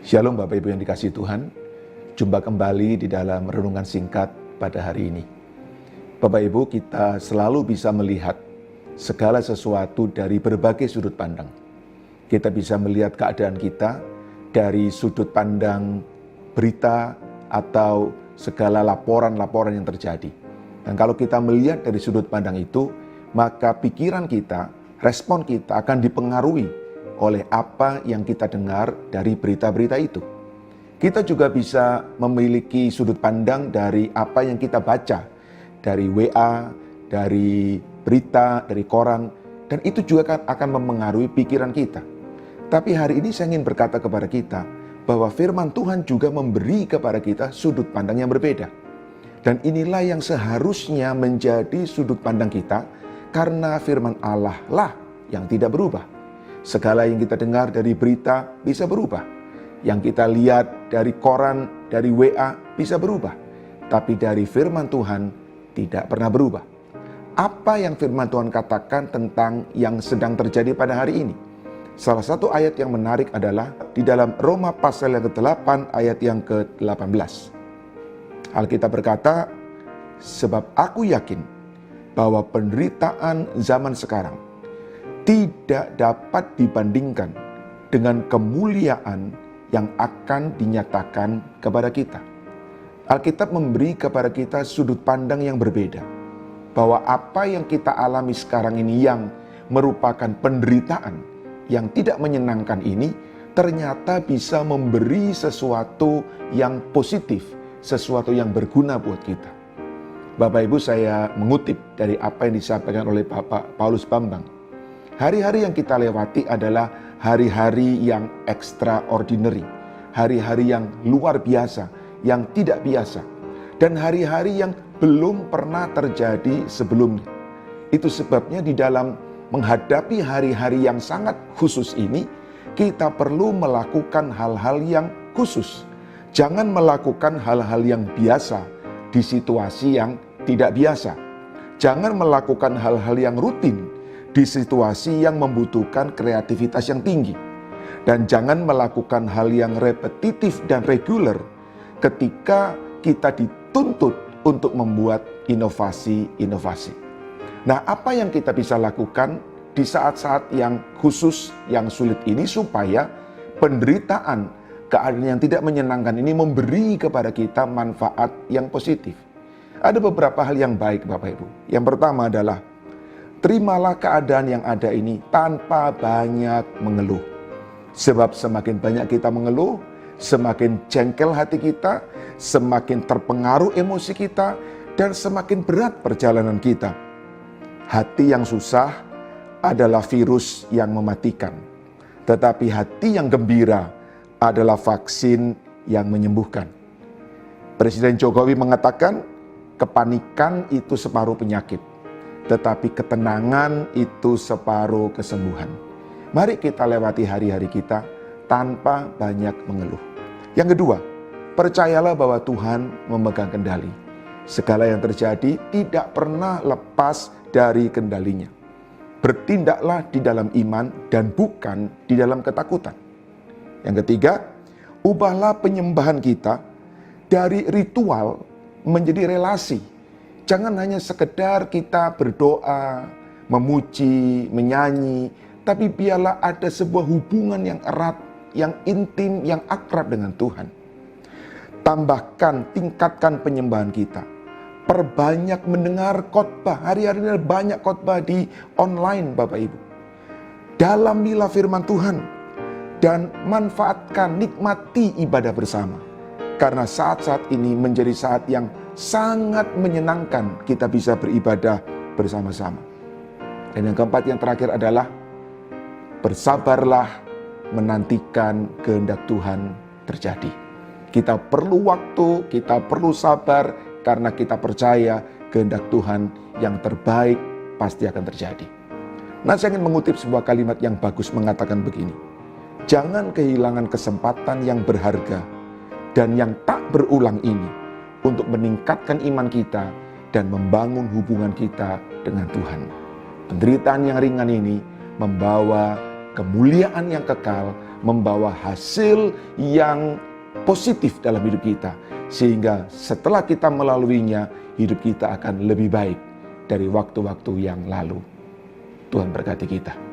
Shalom Bapak Ibu yang dikasihi Tuhan. Jumpa kembali di dalam renungan singkat pada hari ini. Bapak Ibu, kita selalu bisa melihat segala sesuatu dari berbagai sudut pandang. Kita bisa melihat keadaan kita dari sudut pandang berita atau segala laporan-laporan yang terjadi. Dan kalau kita melihat dari sudut pandang itu, maka pikiran kita, respon kita akan dipengaruhi oleh apa yang kita dengar dari berita-berita itu. Kita juga bisa memiliki sudut pandang dari apa yang kita baca, dari WA, dari berita, dari koran, dan itu juga akan mempengaruhi pikiran kita. Tapi hari ini saya ingin berkata kepada kita, bahwa firman Tuhan juga memberi kepada kita sudut pandang yang berbeda. Dan inilah yang seharusnya menjadi sudut pandang kita, karena firman Allah lah yang tidak berubah. Segala yang kita dengar dari berita bisa berubah. Yang kita lihat dari koran, dari WA bisa berubah. Tapi dari firman Tuhan tidak pernah berubah. Apa yang firman Tuhan katakan tentang yang sedang terjadi pada hari ini? Salah satu ayat yang menarik adalah di dalam Roma pasal yang ke-8 ayat yang ke-18. Alkitab berkata, sebab aku yakin bahwa penderitaan zaman sekarang tidak dapat dibandingkan dengan kemuliaan yang akan dinyatakan kepada kita. Alkitab memberi kepada kita sudut pandang yang berbeda, bahwa apa yang kita alami sekarang ini yang merupakan penderitaan yang tidak menyenangkan ini, ternyata bisa memberi sesuatu yang positif, sesuatu yang berguna buat kita. Bapak Ibu, saya mengutip dari apa yang disampaikan oleh Bapak Paulus Bambang. Hari-hari yang kita lewati adalah hari-hari yang extraordinary, hari-hari yang luar biasa, yang tidak biasa, dan hari-hari yang belum pernah terjadi sebelumnya. Itu sebabnya di dalam menghadapi hari-hari yang sangat khusus ini, kita perlu melakukan hal-hal yang khusus. Jangan melakukan hal-hal yang biasa di situasi yang tidak biasa. Jangan melakukan hal-hal yang rutin di situasi yang membutuhkan kreativitas yang tinggi. Dan jangan melakukan hal yang repetitif dan reguler ketika kita dituntut untuk membuat inovasi-inovasi. Nah, apa yang kita bisa lakukan di saat-saat yang khusus, yang sulit ini, supaya penderitaan, keadaan yang tidak menyenangkan ini memberi kepada kita manfaat yang positif? Ada beberapa hal yang baik Bapak Ibu. Yang pertama adalah, terimalah keadaan yang ada ini tanpa banyak mengeluh. Sebab semakin banyak kita mengeluh, semakin jengkel hati kita, semakin terpengaruh emosi kita, dan semakin berat perjalanan kita. Hati yang susah adalah virus yang mematikan. Tetapi hati yang gembira adalah vaksin yang menyembuhkan. Presiden Jokowi mengatakan, kepanikan itu separuh penyakit, tetapi ketenangan itu separuh kesembuhan. Mari kita lewati hari-hari kita tanpa banyak mengeluh. Yang kedua, percayalah bahwa Tuhan memegang kendali. Segala yang terjadi tidak pernah lepas dari kendalinya. Bertindaklah di dalam iman dan bukan di dalam ketakutan. Yang ketiga, ubahlah penyembahan kita dari ritual menjadi relasi. Jangan hanya sekedar kita berdoa, memuji, menyanyi, tapi biarlah ada sebuah hubungan yang erat, yang intim, yang akrab dengan Tuhan. Tambahkan, tingkatkan penyembahan kita. Perbanyak mendengar khotbah. Hari-hari ini banyak khotbah di online Bapak Ibu. Dalamilah firman Tuhan dan manfaatkan, nikmati ibadah bersama. Karena saat-saat ini menjadi saat yang sangat menyenangkan kita bisa beribadah bersama-sama. Dan yang keempat, yang terakhir adalah bersabarlah menantikan kehendak Tuhan terjadi. Kita perlu waktu, kita perlu sabar, karena kita percaya kehendak Tuhan yang terbaik pasti akan terjadi. Nah, saya ingin mengutip sebuah kalimat yang bagus mengatakan begini. Jangan kehilangan kesempatan yang berharga dan yang tak berulang ini untuk meningkatkan iman kita dan membangun hubungan kita dengan Tuhan. Penderitaan yang ringan ini membawa kemuliaan yang kekal, membawa hasil yang positif dalam hidup kita. Sehingga setelah kita melaluinya, hidup kita akan lebih baik dari waktu-waktu yang lalu. Tuhan berkati kita.